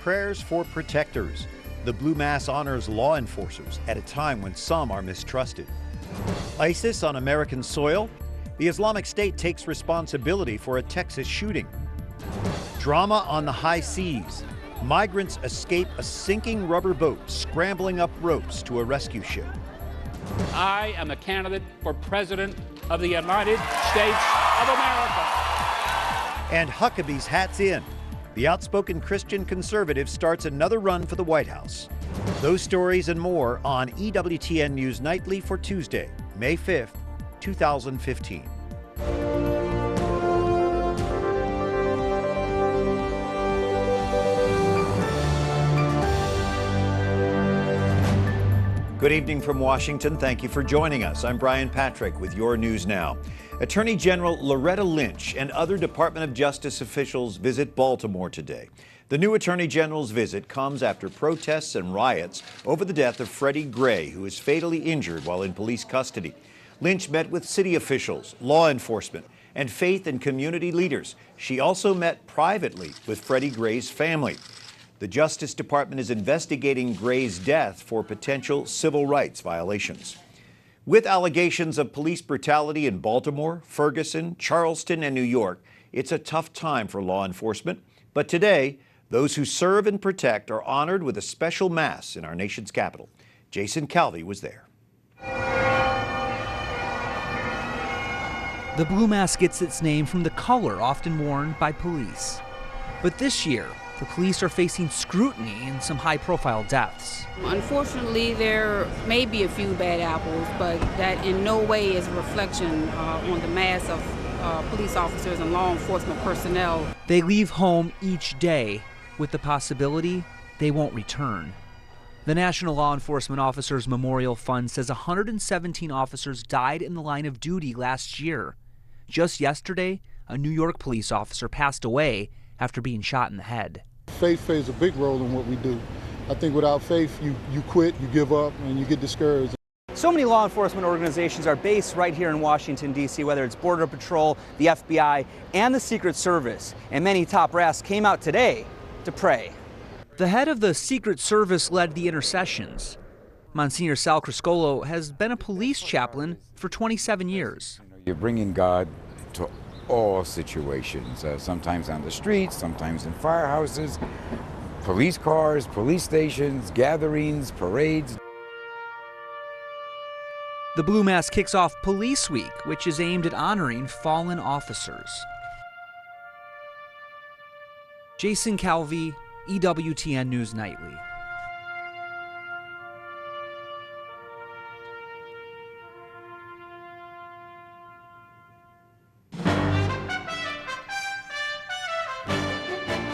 prayers for protectors. The Blue Mass honors law enforcers at a time when some are mistrusted. ISIS on American soil? The Islamic State takes responsibility for a Texas shooting. Drama on the high seas. Migrants escape a sinking rubber boat, scrambling up ropes to a rescue ship. I am a candidate for President of the United States of America. And Huckabee's hat's in. The outspoken Christian conservative starts another run for the White House. Those stories and more on EWTN News Nightly for Tuesday, May 5th, 2015. Good evening from Washington. Thank you for joining us. I'm Brian Patrick with your news now. Attorney General Loretta Lynch and other Department of Justice officials visit Baltimore today. The new Attorney General's visit comes after protests and riots over the death of Freddie Gray, who was fatally injured while in police custody. Lynch met with city officials, law enforcement, and faith and community leaders. She also met privately with Freddie Gray's family. The Justice Department is investigating Gray's death for potential civil rights violations. With allegations of police brutality in Baltimore, Ferguson, Charleston, and New York, it's a tough time for law enforcement. But today, those who serve and protect are honored with a special mass in our nation's capital. Jason Calvi was there. The blue mass gets its name from the color often worn by police. But this year, the police are facing scrutiny in some high-profile deaths. Unfortunately, there may be a few bad apples, but that in no way is a reflection on the mass of police officers and law enforcement personnel. They leave home each day with the possibility they won't return. The National Law Enforcement Officers Memorial Fund says 117 officers died in the line of duty last year. Just yesterday, a New York police officer passed away after being shot in the head. Faith plays a big role in what we do. I think without faith, you quit, you give up, and you get discouraged. So many law enforcement organizations are based right here in Washington, D.C., whether it's Border Patrol, the FBI, and the Secret Service. And many top brass came out today to pray. The head of the Secret Service led the intercessions. Monsignor Sal Criscolo has been a police chaplain for 27 years. You're bringing God to all situations, sometimes on the streets, sometimes in firehouses, police cars, police stations, gatherings, parades. The Blue Mass kicks off Police Week, which is aimed at honoring fallen officers. Jason Calvi, EWTN News Nightly.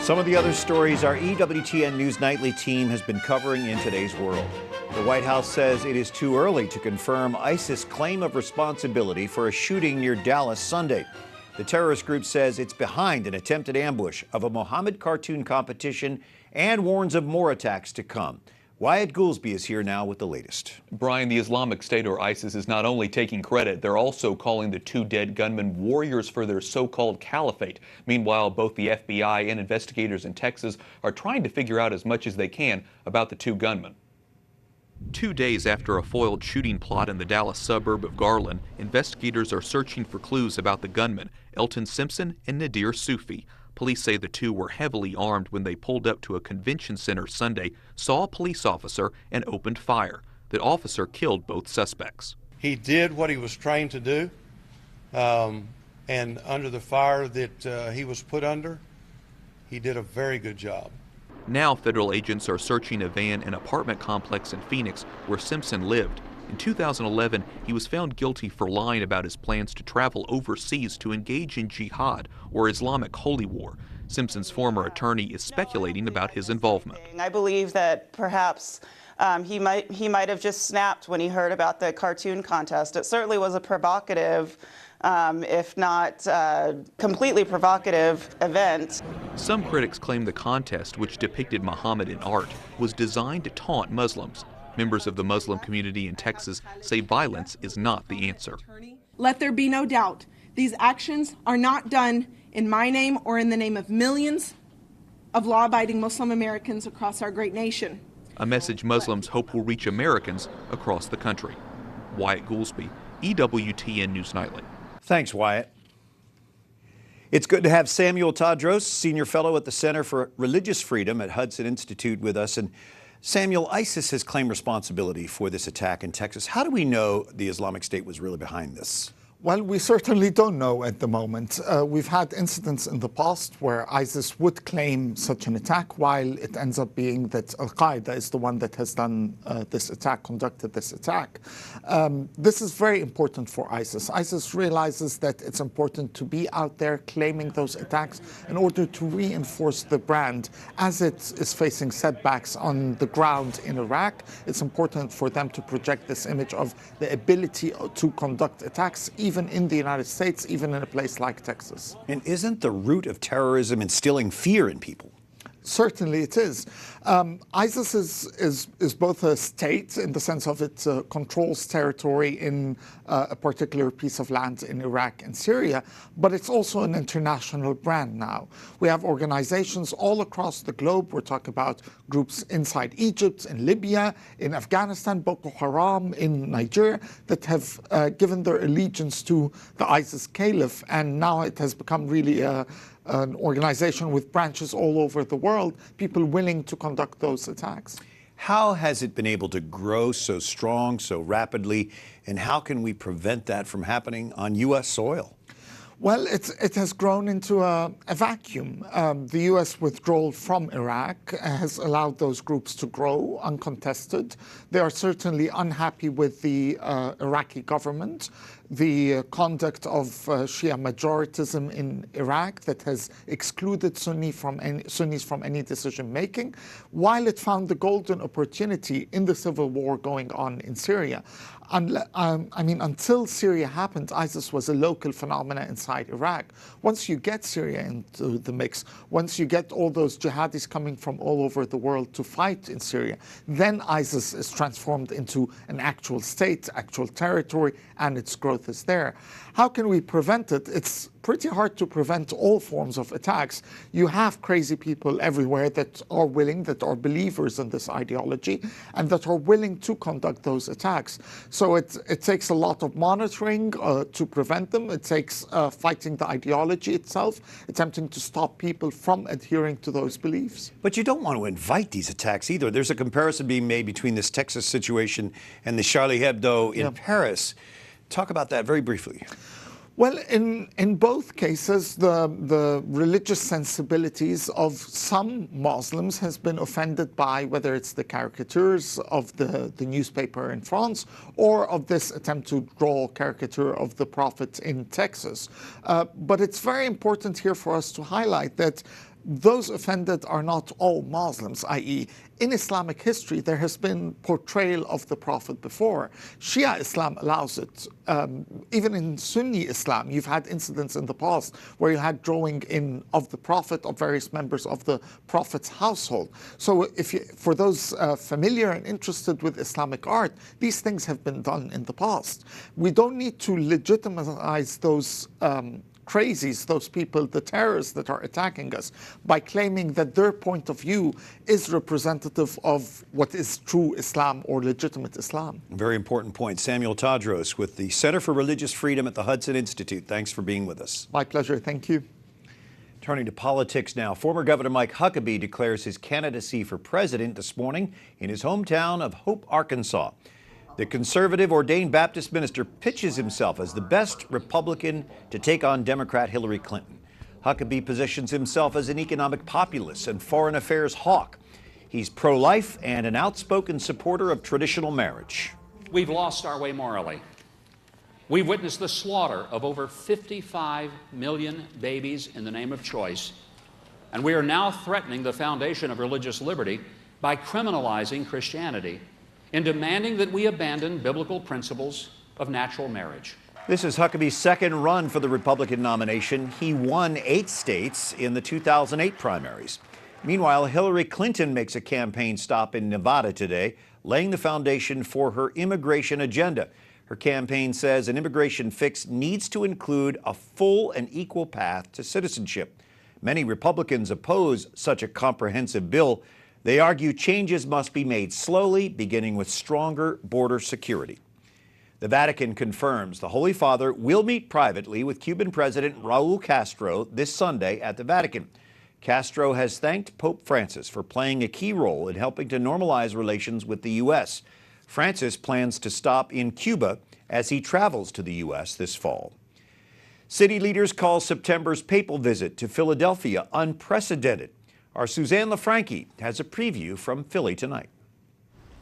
Some of the other stories our EWTN News Nightly team has been covering in today's world. The White House says it is too early to confirm ISIS' claim of responsibility for a shooting near Dallas Sunday. The terrorist group says it's behind an attempted ambush of a Muhammad cartoon competition and warns of more attacks to come. Wyatt Goolsby is here now with the latest. Brian, the Islamic State, or ISIS, is not only taking credit, they're also calling the two dead gunmen warriors for their so-called caliphate. Meanwhile, both the FBI and investigators in Texas are trying to figure out as much as they can about the two gunmen. 2 days after a foiled shooting plot in the Dallas suburb of Garland, investigators are searching for clues about the gunmen, Elton Simpson and Nadir Sufi. Police say the two were heavily armed when they pulled up to a convention center Sunday, saw a police officer, and opened fire. The officer killed both suspects. He did what he was trained to do, and under the fire that he was put under, he did a very good job. Now federal agents are searching a van and apartment complex in Phoenix where Simpson lived. In 2011, he was found guilty for lying about his plans to travel overseas to engage in jihad, or Islamic holy war. Simpson's former attorney is speculating about his involvement. I believe that perhaps he might have just snapped when he heard about the cartoon contest. It certainly was a provocative, if not completely provocative event. Some critics claim the contest, which depicted Muhammad in art, was designed to taunt Muslims. Members of the Muslim community in Texas say violence is not the answer. Let there be no doubt. These actions are not done in my name or in the name of millions of law-abiding Muslim Americans across our great nation. A message Muslims hope will reach Americans across the country. Wyatt Goolsby, EWTN News Nightly. Thanks, Wyatt. It's good to have Samuel Tadros, Senior Fellow at the Center for Religious Freedom at Hudson Institute, with us. And Samuel, ISIS has claimed responsibility for this attack in Texas. How do we know the Islamic State was really behind this? Well, we certainly don't know at the moment. We've had incidents in the past where ISIS would claim such an attack, while it ends up being that Al-Qaeda is the one that has done this attack, conducted this attack. This is very important for ISIS. ISIS realizes that it's important to be out there claiming those attacks in order to reinforce the brand. As it is facing setbacks on the ground in Iraq, it's important for them to project this image of the ability to conduct attacks, even in the United States, even in a place like Texas. And isn't the root of terrorism instilling fear in people? Certainly it is. ISIS is both a state in the sense of it controls territory in a particular piece of land in Iraq and Syria, but it's also an international brand now. We have organizations all across the globe. We're talking about groups inside Egypt, in Libya, in Afghanistan, Boko Haram, in Nigeria, that have given their allegiance to the ISIS caliph, and now it has become really an organization with branches all over the world, people willing to conduct those attacks. How has it been able to grow so strong, so rapidly, and how can we prevent that from happening on U.S. soil? Well, it has grown into a vacuum. The U.S. withdrawal from Iraq has allowed those groups to grow uncontested. They are certainly unhappy with the Iraqi government, the conduct of Shia majoritism in Iraq that has excluded Sunnis from any decision-making, while it found the golden opportunity in the civil war going on in Syria. Until Syria happened, ISIS was a local phenomenon inside Iraq. Once you get Syria into the mix, once you get all those jihadis coming from all over the world to fight in Syria, then ISIS is transformed into an actual state, actual territory, and its growth is there. How can we prevent it? It's pretty hard to prevent all forms of attacks. You have crazy people everywhere that are willing, that are believers in this ideology, and that are willing to conduct those attacks. So it takes a lot of monitoring to prevent them. It takes fighting the ideology itself, attempting to stop people from adhering to those beliefs. But you don't want to invite these attacks either. There's a comparison being made between this Texas situation and the Charlie Hebdo in Paris. Talk about that very briefly. Well, in both cases, the religious sensibilities of some Muslims has been offended by whether it's the caricatures of the newspaper in France or of this attempt to draw a caricature of the Prophet in Texas. But it's very important here for us to highlight that those offended are not all Muslims, i.e., in Islamic history, there has been portrayal of the Prophet before. Shia Islam allows it. Even in Sunni Islam, you've had incidents in the past where you had drawing in of the Prophet, of various members of the Prophet's household. So for those familiar and interested with Islamic art, these things have been done in the past. We don't need to legitimize those crazies, those people, the terrorists that are attacking us, by claiming that their point of view is representative of what is true Islam or legitimate Islam. Very important point. Samuel Tadros with the Center for Religious Freedom at the Hudson Institute. Thanks for being with us. My pleasure. Thank you. Turning to politics now, former Governor Mike Huckabee declares his candidacy for president this morning in his hometown of Hope, Arkansas. The conservative ordained Baptist minister pitches himself as the best Republican to take on Democrat Hillary Clinton. Huckabee positions himself as an economic populist and foreign affairs hawk. He's pro-life and an outspoken supporter of traditional marriage. We've lost our way morally. We've witnessed the slaughter of over 55 million babies in the name of choice. And we are now threatening the foundation of religious liberty by criminalizing Christianity in demanding that we abandon biblical principles of natural marriage. This is Huckabee's second run for the Republican nomination. He won 8 states in the 2008 primaries. Meanwhile, Hillary Clinton makes a campaign stop in Nevada today, laying the foundation for her immigration agenda. Her campaign says an immigration fix needs to include a full and equal path to citizenship. Many Republicans oppose such a comprehensive bill. They argue changes must be made slowly, beginning with stronger border security. The Vatican confirms the Holy Father will meet privately with Cuban President Raul Castro this Sunday at the Vatican. Castro has thanked Pope Francis for playing a key role in helping to normalize relations with the U.S. Francis plans to stop in Cuba as he travels to the U.S. this fall. City leaders call September's papal visit to Philadelphia unprecedented. Our Susanne LaFrankie has a preview from Philly tonight.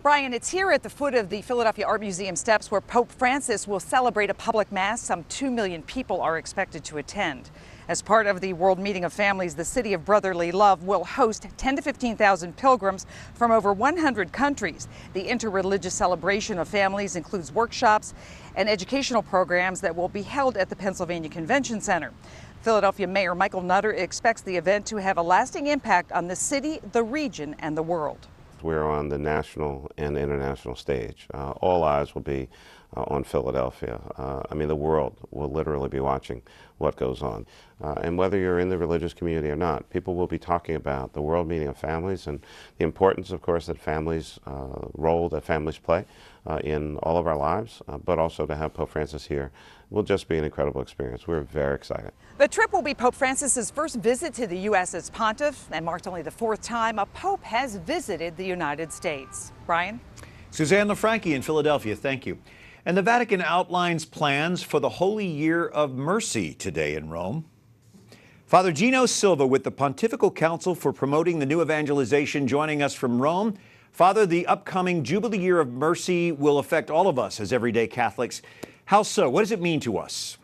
Brian, it's here at the foot of the Philadelphia Art Museum steps where Pope Francis will celebrate a public mass. Some 2 million people are expected to attend. As part of the World Meeting of Families, the City of Brotherly Love will host 10,000 to 15,000 pilgrims from over 100 countries. The interreligious celebration of families includes workshops and educational programs that will be held at the Pennsylvania Convention Center. Philadelphia Mayor Michael Nutter expects the event to have a lasting impact on the city, the region, and the world. We're on the national and international stage. All eyes will be on Philadelphia. The world will literally be watching what goes on. And whether you're in the religious community or not, people will be talking about the World Meeting of Families and the importance, of course, that families, role that families play in all of our lives, but also to have Pope Francis here will just be an incredible experience. We're very excited. The trip will be Pope Francis's first visit to the U.S. as pontiff and marked only the 4th time a pope has visited the United States. Brian? Susanne LaFrankie in Philadelphia, thank you. And the Vatican outlines plans for the Holy Year of Mercy today in Rome. Father Gino Silva with the Pontifical Council for Promoting the New Evangelization joining us from Rome. Father, the upcoming Jubilee Year of Mercy will affect all of us as everyday Catholics. How so? What does it mean to us?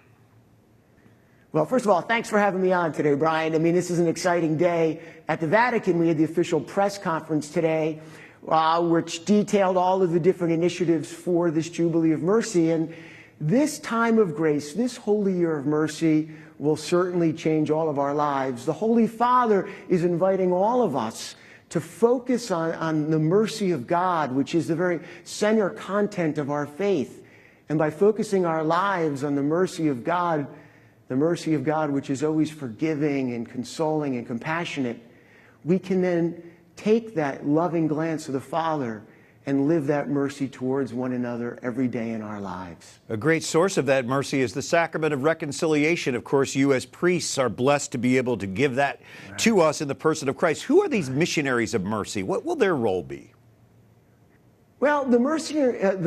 Well, first of all, thanks for having me on today, Brian. This is an exciting day. At the Vatican, we had the official press conference today, which detailed all of the different initiatives for this Jubilee of Mercy. And this time of grace, this Holy Year of Mercy, will certainly change all of our lives. The Holy Father is inviting all of us to focus on the mercy of God, which is the very center content of our faith. And by focusing our lives on the mercy of God, which is always forgiving and consoling and compassionate, we can then take that loving glance of the Father and live that mercy towards one another every day in our lives. A great source of that mercy is the sacrament of reconciliation. Of course, you as priests are blessed to be able to give that to us in the person of Christ. Who are these missionaries of mercy? What will their role be? Well, the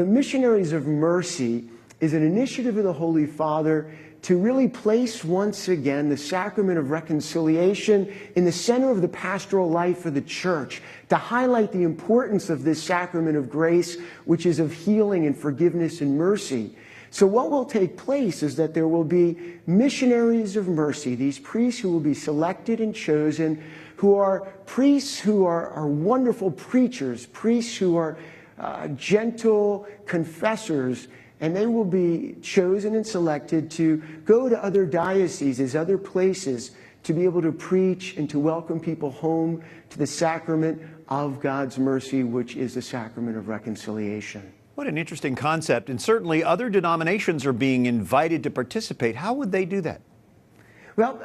Missionaries of Mercy is an initiative of the Holy Father to really place once again the sacrament of reconciliation in the center of the pastoral life of the Church, to highlight the importance of this sacrament of grace, which is of healing and forgiveness and mercy. So what will take place is that there will be missionaries of mercy, these priests who will be selected and chosen, who are priests who are wonderful preachers, priests who are gentle confessors, and they will be chosen and selected to go to other dioceses, other places, to be able to preach and to welcome people home to the sacrament of God's mercy, which is the sacrament of reconciliation. What an interesting concept. And certainly other denominations are being invited to participate. How would they do that? Well,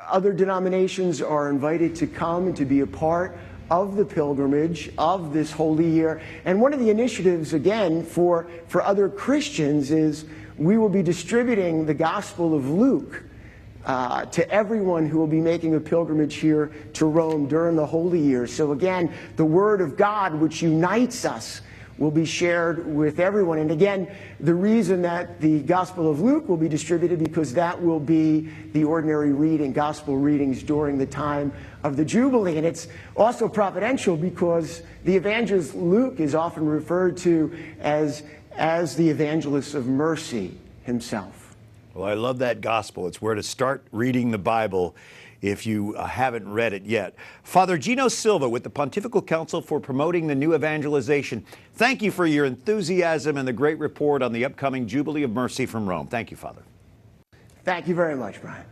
other denominations are invited to come and to be a part of the pilgrimage of this holy year. And one of the initiatives, again, for other Christians is we will be distributing the Gospel of Luke to everyone who will be making a pilgrimage here to Rome during the holy year. So again, the Word of God, which unites us, will be shared with everyone. And again, the reason that the Gospel of Luke will be distributed, because that will be the ordinary reading, Gospel readings during the time of the Jubilee. And it's also providential because the evangelist Luke is often referred to as the evangelist of mercy himself. Well, I love that gospel. It's where to start reading the Bible if you haven't read it yet. Father Gino Silva with the Pontifical Council for Promoting the New Evangelization. Thank you for your enthusiasm and the great report on the upcoming Jubilee of Mercy from Rome. Thank you, Father. Thank you very much, Brian.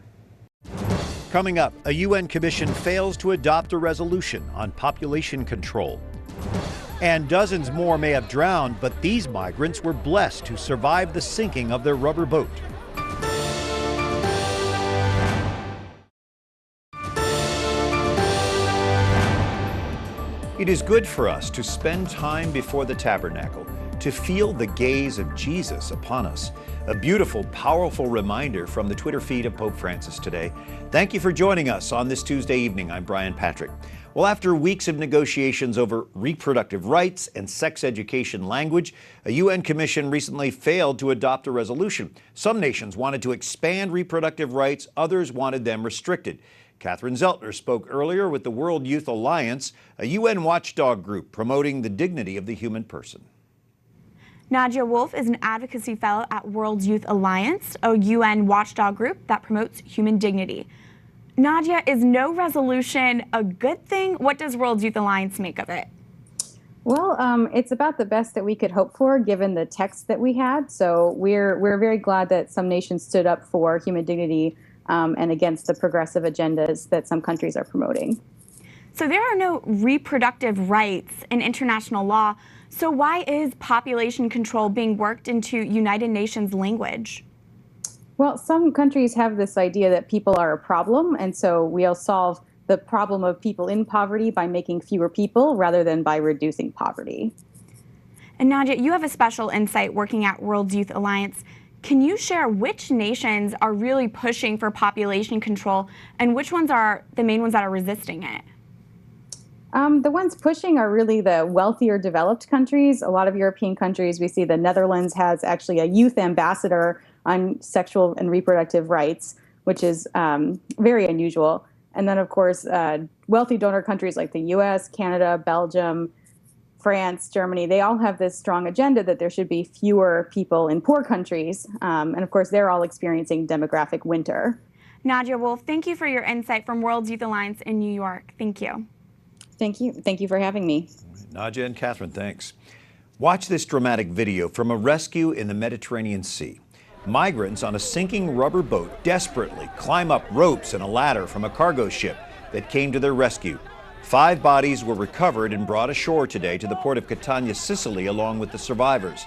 Coming up, a UN commission fails to adopt a resolution on population control. And dozens more may have drowned, but these migrants were blessed to survive the sinking of their rubber boat. It is good for us to spend time before the tabernacle, to feel the gaze of Jesus upon us. A beautiful, powerful reminder from the Twitter feed of Pope Francis today. Thank you for joining us on this Tuesday evening. I'm Brian Patrick. Well, after weeks of negotiations over reproductive rights and sex education language, a UN commission recently failed to adopt a resolution. Some nations wanted to expand reproductive rights, others wanted them restricted. Catherine Szeltner spoke earlier with the World Youth Alliance, a UN watchdog group promoting the dignity of the human person. Nadia Wolf is an advocacy fellow at World Youth Alliance, a UN watchdog group that promotes human dignity. Nadia, is no resolution a good thing? What does World Youth Alliance make of it? Well, it's about the best that we could hope for given the text that we had. So we're very glad that some nations stood up for human dignity and against the progressive agendas that some countries are promoting. So there are no reproductive rights in international law. So why is population control being worked into United Nations language? Well, some countries have this idea that people are a problem, and so we'll solve the problem of people in poverty by making fewer people rather than by reducing poverty. And Nadia, you have a special insight working at World Youth Alliance. Can you share which nations are really pushing for population control and which ones are the main ones that are resisting it? The ones pushing are really the wealthier developed countries. A lot of European countries, we see the Netherlands has actually a youth ambassador on sexual and reproductive rights, which is very unusual. And then, of course, wealthy donor countries like the US, Canada, Belgium, France, Germany, they all have this strong agenda that there should be fewer people in poor countries. And of course, they're all experiencing demographic winter. Nadia Wolf, thank you for your insight from World Youth Alliance in New York. Thank you. Thank you. Thank you for having me. Nadia and Catherine, thanks. Watch this dramatic video from a rescue in the Mediterranean Sea. Migrants on a sinking rubber boat desperately climb up ropes and a ladder from a cargo ship that came to their rescue. 5 bodies were recovered and brought ashore today to the port of Catania, Sicily, along with the survivors.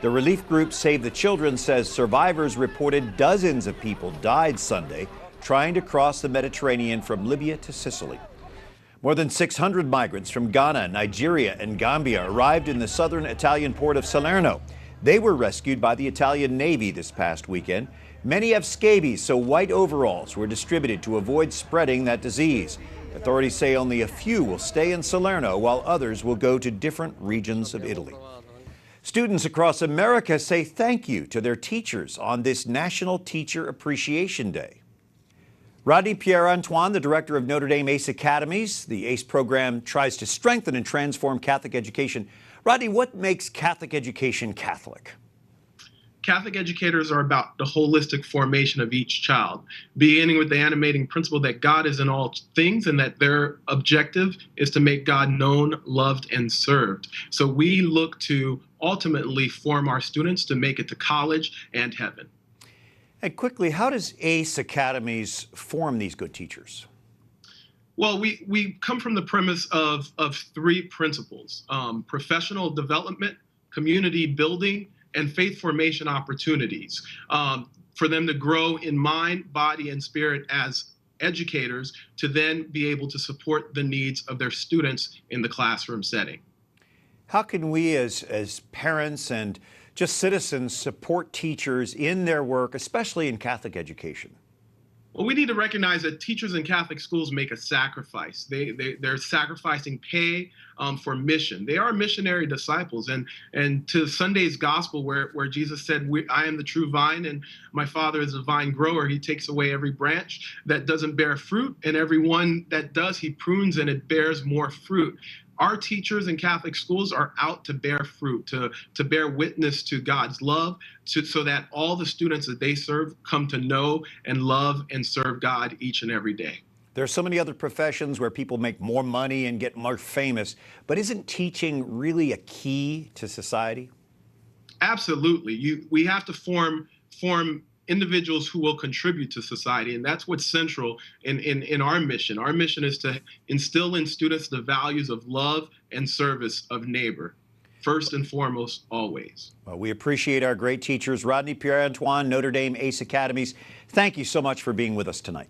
The relief group Save the Children says survivors reported dozens of people died Sunday trying to cross the Mediterranean from Libya to Sicily. More than 600 migrants from Ghana, Nigeria, and Gambia arrived in the southern Italian port of Salerno. They were rescued by the Italian Navy this past weekend. Many have scabies, so white overalls were distributed to avoid spreading that disease. Authorities say only a few will stay in Salerno, while others will go to different regions of Italy. Students across America say thank you to their teachers on this National Teacher Appreciation Day. Rodney Pierre-Antoine, the director of Notre Dame ACE Academies. The ACE program tries to strengthen and transform Catholic education. Rodney, what makes Catholic education Catholic? Catholic educators are about the holistic formation of each child, beginning with the animating principle that God is in all things and that their objective is to make God known, loved, and served. So we look to ultimately form our students to make it to college and heaven. And quickly, how does ACE Academies form these good teachers? Well, we come from the premise of 3 principles: professional development, community building, and faith formation opportunities for them to grow in mind, body, and spirit as educators to then be able to support the needs of their students in the classroom setting. How can we as parents and just citizens support teachers in their work, especially in Catholic education? Well, we need to recognize that teachers in Catholic schools make a sacrifice. They're sacrificing pay for mission. They are missionary disciples. And to Sunday's gospel where Jesus said, I am the true vine and my Father is a vine grower. He takes away every branch that doesn't bear fruit, and every one that does, he prunes and it bears more fruit. Our teachers in Catholic schools are out to bear fruit, to bear witness to God's love, so that all the students that they serve come to know and love and serve God each and every day. There are so many other professions where people make more money and get more famous, but isn't teaching really a key to society? Absolutely. We have to form individuals who will contribute to society, and that's what's central in our mission. Our mission is to instill in students the values of love and service of neighbor, first and foremost, always. Well, we appreciate our great teachers. Rodney Pierre-Antoine, Notre Dame ACE Academies, thank you so much for being with us tonight.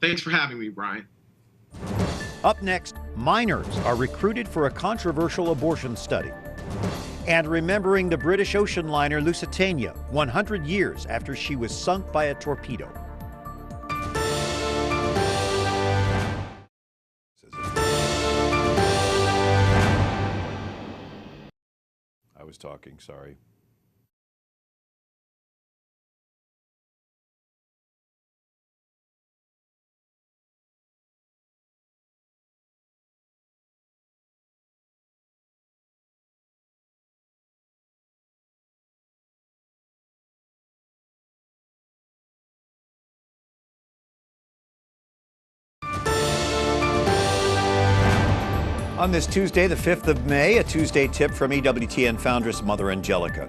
Thanks for having me, Brian. Up next, minors are recruited for a controversial abortion study. And remembering the British ocean liner Lusitania 100 years after she was sunk by a torpedo. I was talking, sorry. On this Tuesday, the 5th of May, a Tuesday tip from EWTN foundress Mother Angelica.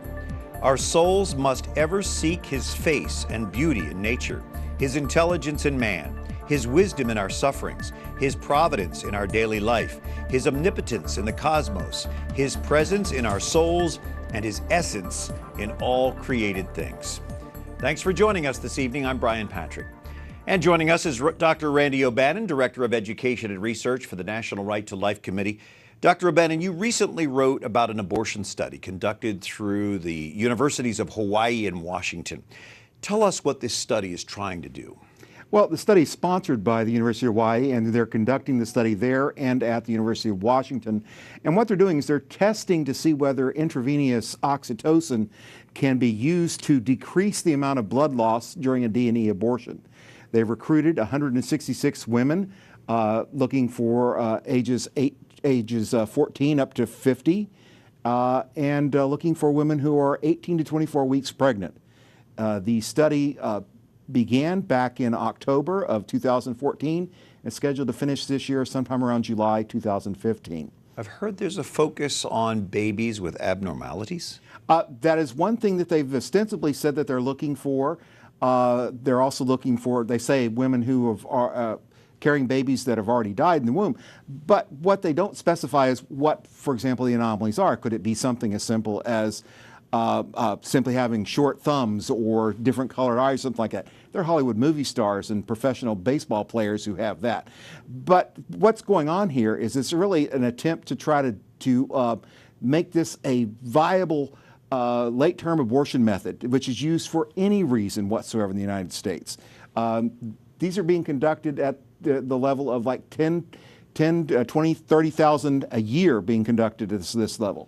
Our souls must ever seek His face and beauty in nature, His intelligence in man, His wisdom in our sufferings, His providence in our daily life, His omnipotence in the cosmos, His presence in our souls, and His essence in all created things. Thanks for joining us this evening. I'm Brian Patrick. And joining us is Dr. Randall O'Bannon, Director of Education and Research for the National Right to Life Committee. Dr. O'Bannon, you recently wrote about an abortion study conducted through the universities of Hawaii and Washington. Tell us what this study is trying to do. Well, the study is sponsored by the University of Hawaii, and they're conducting the study there and at the University of Washington. And what they're doing is they're testing to see whether intravenous oxytocin can be used to decrease the amount of blood loss during a D&E abortion. They've recruited 166 women looking for ages 14 up to 50, and looking for women who are 18 to 24 weeks pregnant. The study began back in October of 2014 and is scheduled to finish this year sometime around July 2015. I've heard there's a focus on babies with abnormalities. That is one thing that they've ostensibly said that they're looking for. They're also looking for, they say, women who are carrying babies that have already died in the womb. But what they don't specify is what, for example, the anomalies are. Could it be something as simple as simply having short thumbs or different colored eyes, something like that? They're Hollywood movie stars and professional baseball players who have that. But what's going on here is it's really an attempt to try to make this a viable late-term abortion method, which is used for any reason whatsoever in the United States. These are being conducted at the level of like 10, 20, 30,000 a year being conducted at this level.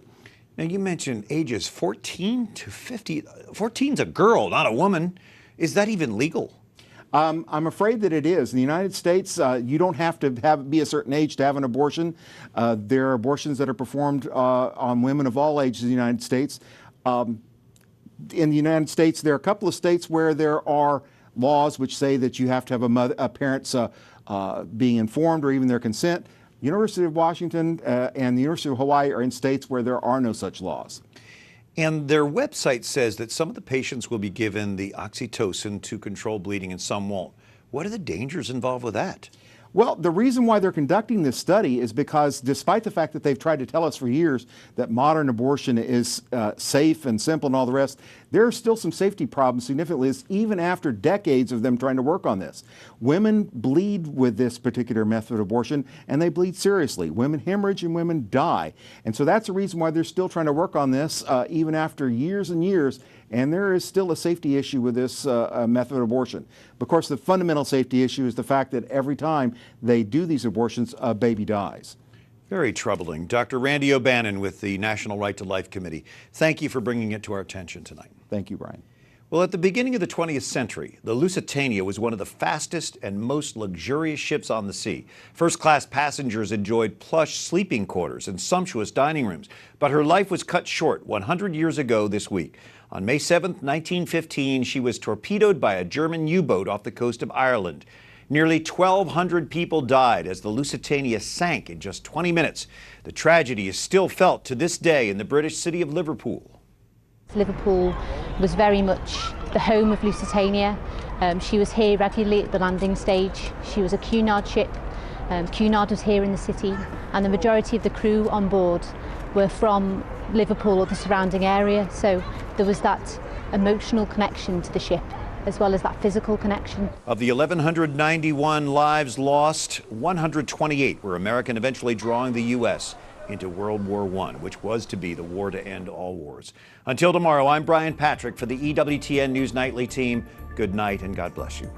Now, you mentioned ages 14 to 50. 14's a girl, not a woman. Is that even legal? I'm afraid that it is. In the United States, you don't have to be a certain age to have an abortion. There are abortions that are performed on women of all ages in the United States. In the United States, there are a couple of states where there are laws which say that you have to have a parent's being informed or even their consent. University of Washington and the University of Hawaii are in states where there are no such laws. And their website says that some of the patients will be given the oxytocin to control bleeding and some won't. What are the dangers involved with that? Well, the reason why they're conducting this study is because despite the fact that they've tried to tell us for years that modern abortion is safe and simple and all the rest, there are still some safety problems significantly, even after decades of them trying to work on this. Women bleed with this particular method of abortion, and they bleed seriously. Women hemorrhage and women die. And so that's the reason why they're still trying to work on this even after years and years. And there is still a safety issue with this method of abortion. Of course, the fundamental safety issue is the fact that every time they do these abortions, a baby dies. Very troubling. Dr. Randall O'Bannon with the National Right to Life Committee. Thank you for bringing it to our attention tonight. Thank you, Brian. Well, at the beginning of the 20th century, the Lusitania was one of the fastest and most luxurious ships on the sea. First-class passengers enjoyed plush sleeping quarters and sumptuous dining rooms. But her life was cut short 100 years ago this week. On May 7, 1915, she was torpedoed by a German U-boat off the coast of Ireland. Nearly 1,200 people died as the Lusitania sank in just 20 minutes. The tragedy is still felt to this day in the British city of Liverpool. Liverpool was very much the home of Lusitania. She was here regularly at the landing stage. She was a Cunard ship. Cunard was here in the city, and the majority of the crew on board were from Liverpool or the surrounding area, so there was that emotional connection to the ship. as well as that physical connection. Of the 1,191 lives lost, 128 were American, eventually drawing the U.S. into World War I, which was to be the war to end all wars. Until tomorrow, I'm Brian Patrick for the EWTN News Nightly team. Good night and God bless you.